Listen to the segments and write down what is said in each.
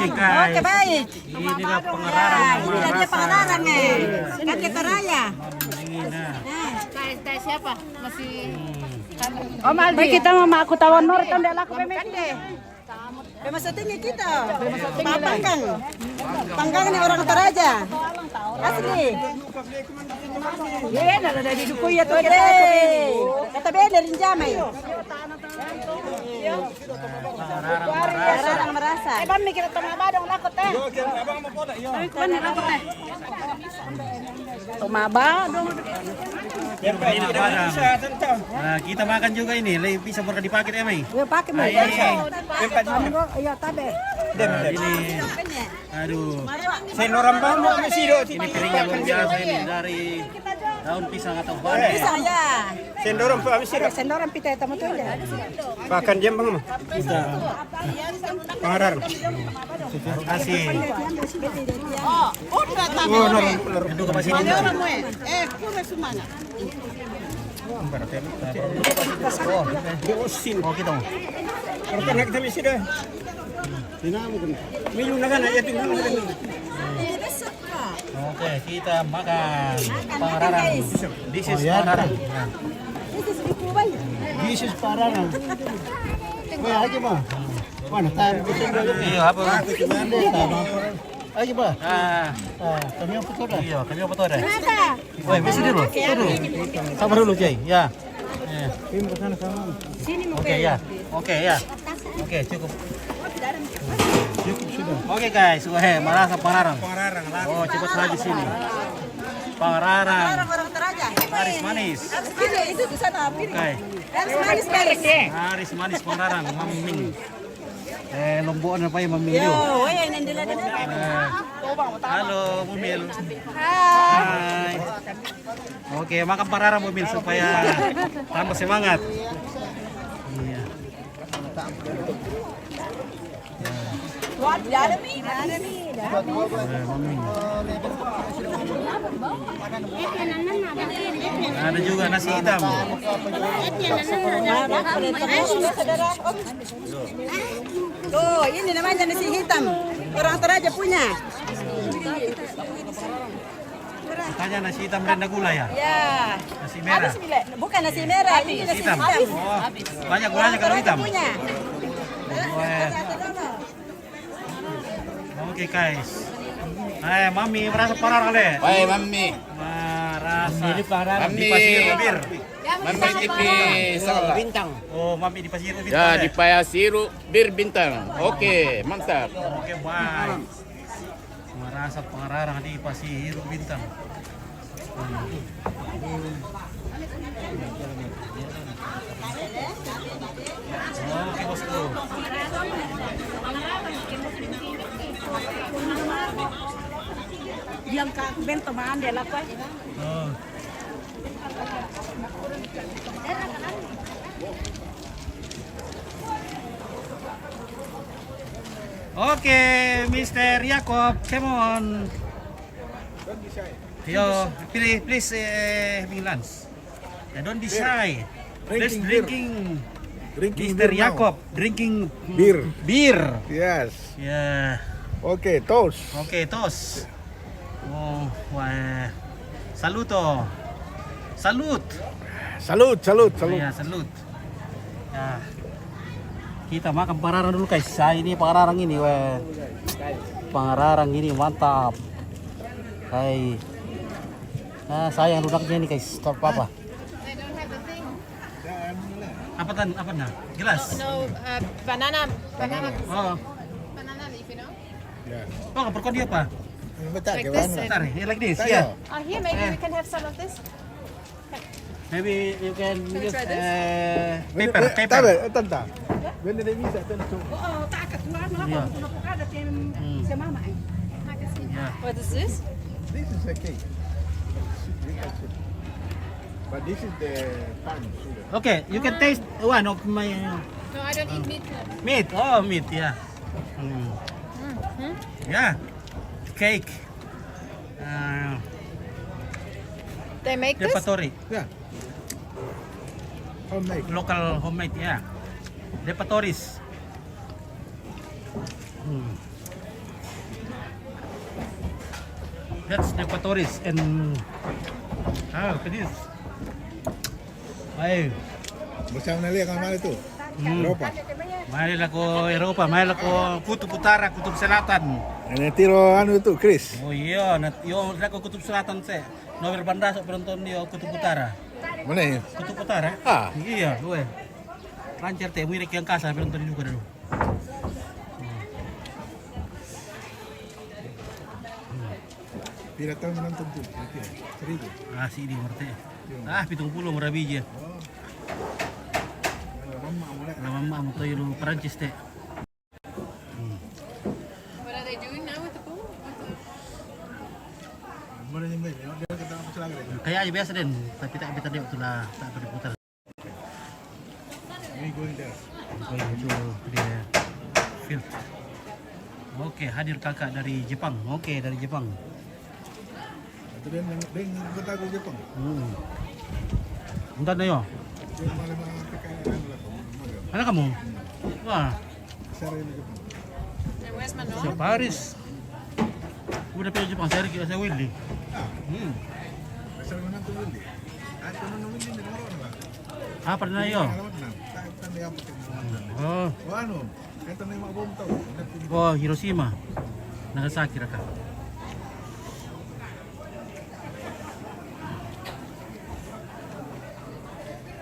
guys. Oke baik. Inilah Ya, pengararang inilah dia pengararang nih. Kan kita raya. Tes siapa? Masih Om Aldi. Baik kita mau aku tawon nor kan dia laku Kan deh. Bemasa tinggi kita. Pak Panggang. Panggang nih orang Toraja. Asli. Iya, ada dari duku ya tuh. Oke. Kata beda rinjamai. Pengararang merasa. Bang mikir tengah badong laku teh. Kan laku teh. Tumaba dong. Ini barang. Nah, kita makan juga ini. Bisa berkah dipakai ya, Mai? Yuk pakai mau. Iya, tabe. Nah, ini. Aduh. Sendoran bambu mesti do. Ini piring yang luar biasa ini dari daun pisang atau bane. Bisa ya. Sendoran pa mesti do. Sendoran pita tamu tuh ya. Pakan jam bang mah. Kita Pangarar. terima kasih. udah Oh, naron. Aduh ke sini. kurang semangat. Oh, kita mau. Perkan nak kita mesti do. Dinamo kan. Minum nagan aja tinggal. Oke, kita makan pengararang. This is pengararang. Nah. This is pararang. Wah, aja mah. Mana tayo Iya, apa? Aja ba? Ah, Kami apa tu dah? iya, kami apa tuh ada? Woi, mesti dulu. Dulu. Sabar dulu, Jay. Ya. Ya. Ini bukan sama. Oke, ya. Oke, ya. Oke, cukup. Cukup sudah. Oke, guys. Wah, merasa pengararang. Pararang lah. Oh, cepat lagi sini. Pengararang. Orang Toraja. Manis. Itu di sana. Oke. Harus manis balik. Manis pengararang. Maming. Lomboan apa yang memilih? Yo, yang nandila dana. Halo, Mumil. Hai. Oke, makan pengararang Mumil supaya tambah semangat. Iya. Ada juga nasi hitam. Tuh, ini namanya nasi hitam. Orang Toraja punya. Makanya nasi hitam rendah gula ya? Ya. Nasi merah. Bukan nasi merah, ini nasi Hitam. hitam. Oh, banyak gulanya kalau hitam. Punya. Wah. Oke guys. Mami merasa parah kali. Baik, Mami. Merasa. Mami. Di Pasir Bir. Mami di sekolah. Bintang. Oh, Mami di Pasir Bir. Ya, di Payasiru Bir Bintang. Oke, mantap. Oke, baik. Merasa pengararang di Pasir Bintang. Oke, bosku. Yang ka bento maan dia laku. Oh. Oke, Mr. Jacob, come on. Yo, please, Milans. Don't be shy. Please drinking. Mr. Jacob, drinking beer. Yes. Ya, Oke, toast. oke, tos. Oh, wah. Saluto. Salut. Salut. Ya, salut. Ya. Kita makan pengararang dulu guys. Ini pengararang ini, weh. Pengararang ini mantap. Hai. Nah, sayang ludaknya ini guys. Stop apa? Apa nah? Gelas. No, banana Oh, leaf, you know. oh, perkon dia apa? Like this. Bentar, like this, ya. Here, maybe we can have some of this. Maybe you can use Paper. paper. Tanta. Benda dia bisa tentu. Oh, tak ketuan lah Iya. kalau nak ada tim si mama. Ya. What is this? This is a cake. But this is the pan sugar. Okay, you can taste one of my No, I don't eat meat. meat. Oh, meat, ya. Ya. Cake. They make this? Repertory. Yeah. Homemade. Local homemade, ya. Repertories. That's the Equatoris and pedis. Ay, Bersama Nelia kemana itu? Eropa. mahal ako Eropa, mahal ako Kutub Utara, Kutub Selatan. Ini tiro anu itu, Chris. Oh iya, yo ako Kutub Selatan se. Novel banda sa penonton yo Kutub Utara. Mana ya? Kutub Utara? Ah. Iya, gue. Lancar teh, muirik yang kasar penonton juga dulu. Tidak tahu menonton tuh. Seribu. Asik di merte. 70 murah biji. Lama mama mo tayo lu Perancis teh. What are they doing now with the pool? Mana yang baik? Dia kata apa celaka lagi? Kayak aja biasa den, tapi tak betul dia betul lah, tak berputar. Ini going there. Itu dia field. Oke, hadir kakak dari Jepang. Oke, dari Jepang. Itu dia yang kota aku Jepang. Entar na yo. Dia malah pakai anu lah. Mana kamu? Wah, Saya ini Jepang. And where's Manon? sa Paris. Udah pilih Jepang, saya Willy. Saya menonton ini. Aku menonton ini dengan orang lah. Apa na yo? Alamat nam. Tak dia apa tu. Oh, Anu, kata nama bom tahu. oh Hiroshima. Nagasaki ra ka.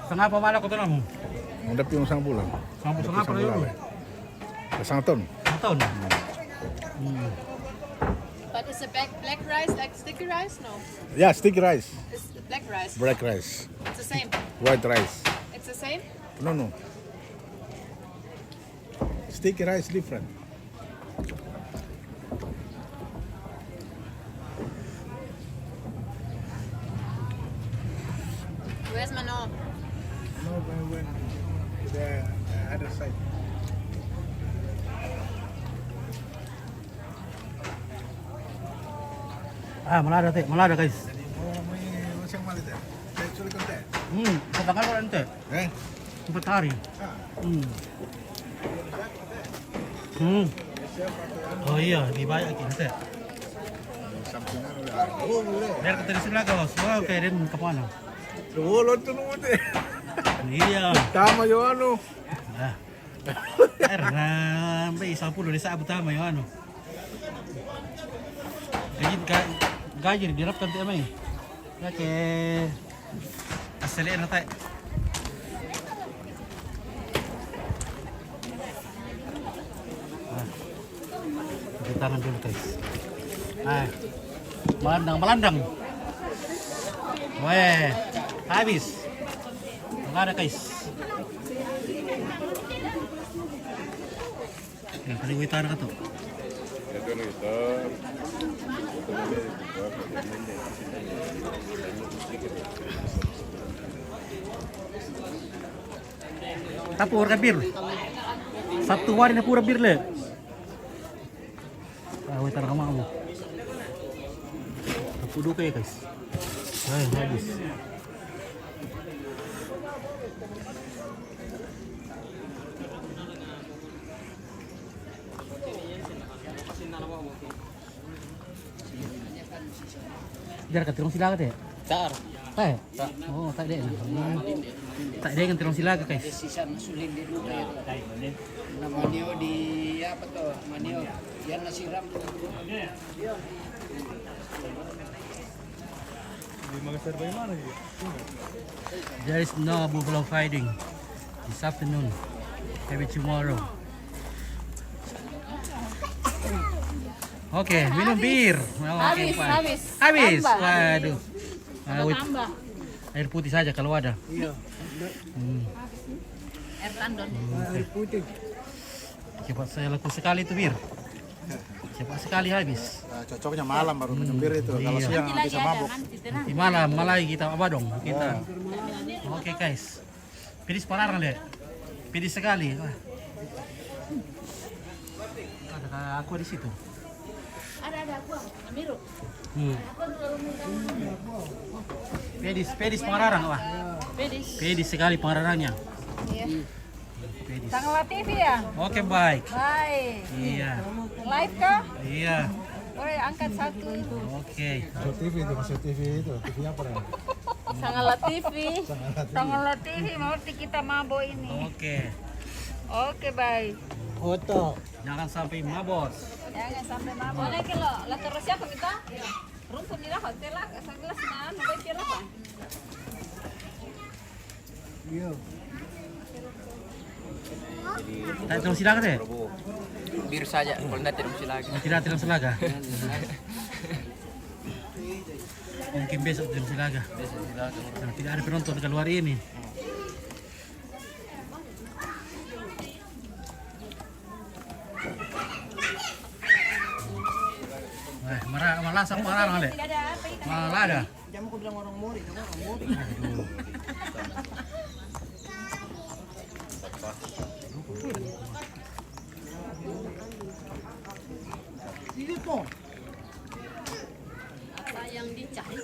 Sanga pa mala ko to na mo. Udah piung sang bulan. Sampo sanga pa yo. Sang ton. Taon. But is the black rice like sticky rice? No. Ya, sticky rice, It's the black rice. black rice, It's the same. white rice. It's the same? No. Sticky rice different. Where's Manon? No, when to the other side. Malada guys. Oh, may masang malit eh. Saya sulit konti. Sa tangal ko ante. Eh? 4 hari. Ah, Oh iya, di banyak ante. something ano lah. Oh, boleh. Biar kita di sebelah kawas. Wow, kayak din kapana. Tulot tu nung ate. Iya. Tama yung ano. Ah. Karena may 10 di sa tama yung ano. Gajir dirap kan tayo may. Kaya asaliin na tayo. Tangan dulu guys. Melandang. Weh, habis. Enggak ada guys. Oke, kali witar ka to. Tapur kabir. Satu hari na pura bir le. Witar ka mo. Tapudo kayo guys. Ay, habis. Jar ka tirong silaga teh. Tar. Tay. Oh, tak deh. Tak deh kan tirong silaga guys. Sisa nasulin di lupa. Na manio di apa tuh? Manio. Yan nasiram. There is no buffalo fighting this afternoon. Maybe tomorrow. Oke, minum bir. Habis, habis. Habis. Tambah. Waduh. Tambah. Air putih saja kalau ada. Air London. Cepat saya laku sekali itu bir. Cepat sekali habis. Cocoknya malam baru minum bir itu. Kalau Iya. siang bisa mabuk. Di malam malai kita apa dong kita. Oke guys. Pedis parah deh. Pedis sekali. Wah. Ada aku di situ. Ada aku. Amiru. Pedis pengarang wah. Pedis sekali pengarangnya. Iya. Pedis. Tanggal TV ya? Oke baik. Baik. Iya. Live kah? Iya. Boleh angkat satu. Oke. TV itu, masuk TV itu. TV apa ya? Sangatlah TV. Sangatlah TV mau kita mabok ini. Oke. Oke, baik. Foto. Jangan sampai mabos. Jangan sampai mabok. Boleh kalau lah terus siapa kita? Rumput ni lah hotel lah, segelas na, nabay pira pa. Iya. Tak terus silakan deh. Bir saja, kalau tidak mesti lagi. Tidak terus silakan. Mungkin besok terus silakan. Nah, tidak ada penonton keluar ini. Malah sang parang ale. Malah ada. Jamu ko bilang orang muri. Ini po. Apa yang dicari?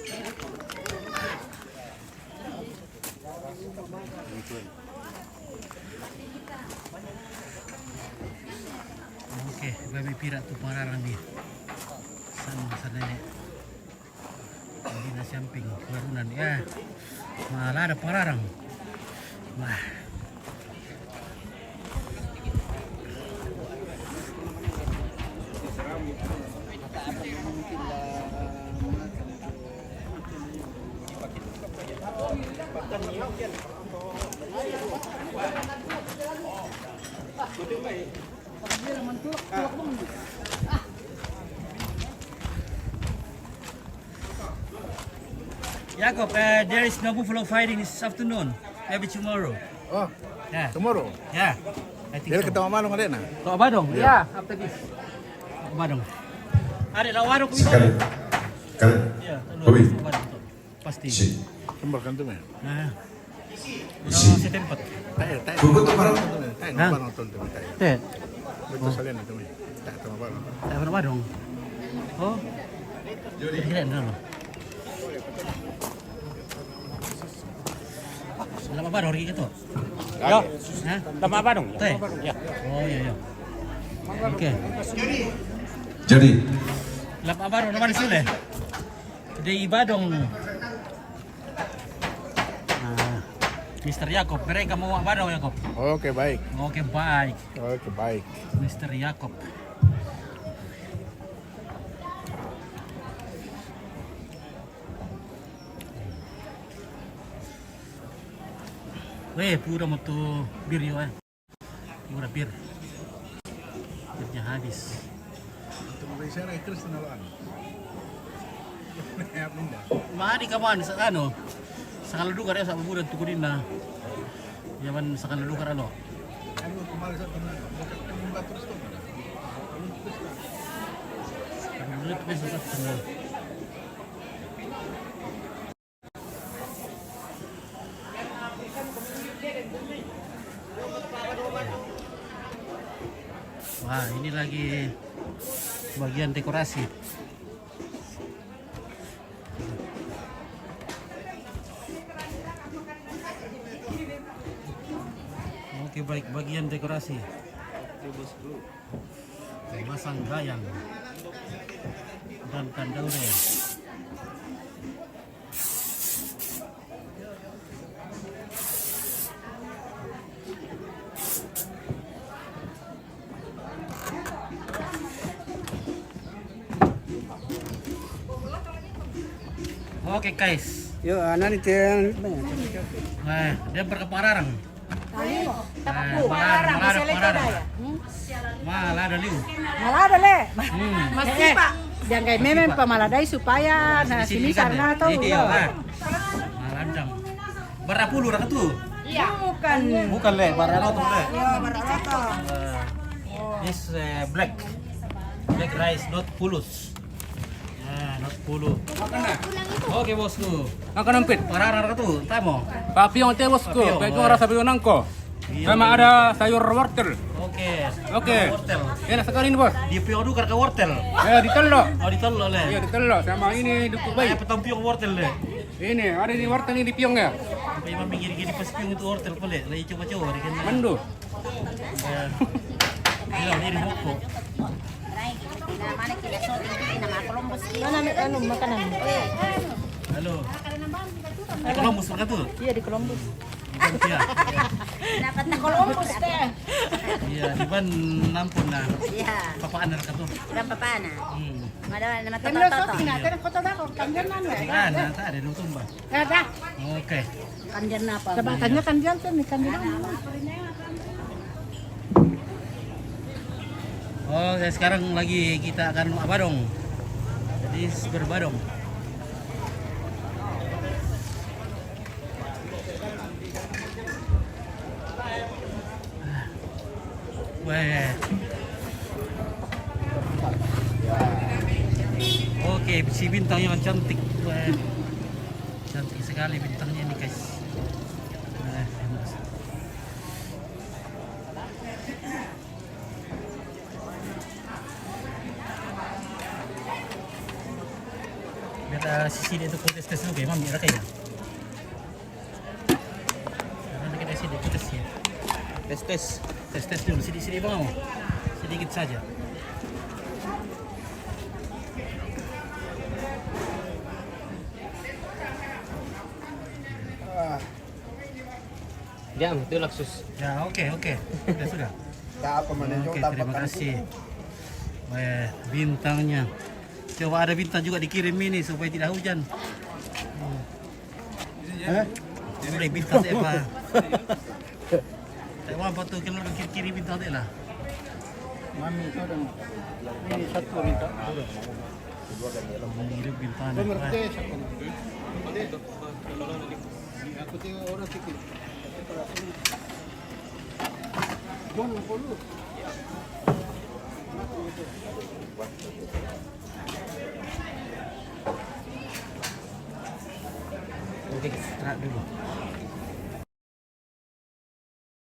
Oke, kami pira tu parang ni. Sana nenek. Ini nasi samping barunan ya. Malah ada parang. Wah. Jacob, there is no buffalo fighting this afternoon. Maybe tomorrow. Oh, Yeah, tomorrow. yeah. I think Dia so. kita malam ada na. Tok Badong? Ya, after this. Tok Badong. Ada lawan aku itu. Sekali. Sekali. Ya, Hobi. Tok Badong tu. Pasti. Si. Kembar kan tu meh. Nah, Si. saya tempat. Tak. Tunggu tu parang. Tak Hah? nampak nonton tu tak. Teh, Betul salian tu meh. Tak tahu apa. tak pernah Badong. Oh. Jadi keren dulu. Lama Badong lagi gitu. Ya. Hah? Lama apa dong? Teh. Ya. Oh iya iya. Oke. Jadi. Lama Badong nama di sini. Di Badong. Nah, Mr. Jacob, mereka mau Badong Jacob. Oke, baik. Oke baik, Oke, baik. Mr. Jacob. Weh, pura mau tuh bir yo pura bir. Birnya habis. Untuk Malaysia nak terus nalaan. Ya, pindah. Mari kaman sa ano? Sa kaludugar ya sa buburan tukurin na. Yaman sa kaludugar ano? Ano kemarin sa teman. Bukan terus tu. Kaludugar tu sa sana. Wah, ini lagi bagian dekorasi. Oke, baik bagian dekorasi. Masang gayang dan kandaure. Oke guys, Yo, anak ni tiang. nah dia berkepararang. Parang, Pararang. Malah ada liu. Malada le. Masih Pak. Jangan kayak memen pamaladay supaya nah sini karena tahu. Iya, malandang. Berapa puluh orang tu? Iya. Bukan. Bukan le, barang tu le. Ya, barata. This black rice, not pulus. Not pulu. Oke bosku. Angka nampit. Pararang tu, tamo. Papiong teh bosku. Papiong, Baik oh. rasa pion nangko. Sama ada sayur wortel. Oke. Oke. Wortel. Enak sekali ini bos. Di pion dulu ke wortel. Ya ditelok. Oh ditolak le. Iya ditelok. Sama ini dukuk baik. Petang pion wortel le. Ini ada di wortel ini di piong ya. Sampai mami gini pas pion itu wortel pole. Lagi coba-coba di kan. Mandu. Iya, ini moko. Mana kita so ini Mana anu makanan? Halo. Di Columbus kan tuh? Iya di Columbus. Bukan dia. Dapat na Columbus teh. Iya, di ban nampun na. Iya. Papaan na ka to. Berapa pana? Madawa na Nah, nata ada nung tumba. Ada. Oke. Kandian na pa. Sabatannya kandian tuh nih kandian. Oh, ya sekarang lagi kita akan apa dong? Jadi berbadong. Wah. Oke, si bintangnya kan cantik. Wah. Cantik sekali bintangnya ini, guys. Nah, biar sisi dia itu tes dulu kayak mami kayaknya. Karena kita sini tes ya. Tes dulu sini bang, sedikit saja. Jam itu laksus. Ya oke, sudah. Tak apa mana Oke, terima kasih. Wah, bintangnya. Coba ada bintang juga dikirim ini supaya tidak hujan. Udah bintang deh pak. Tak apa tuh kalau kiri bintang deh lah. Mami itu ada. Ini satu minta. Mengirim bintang. Mengerti satu. Aku tengok orang sikit. Jangan perlu. Oke, istirahat dulu.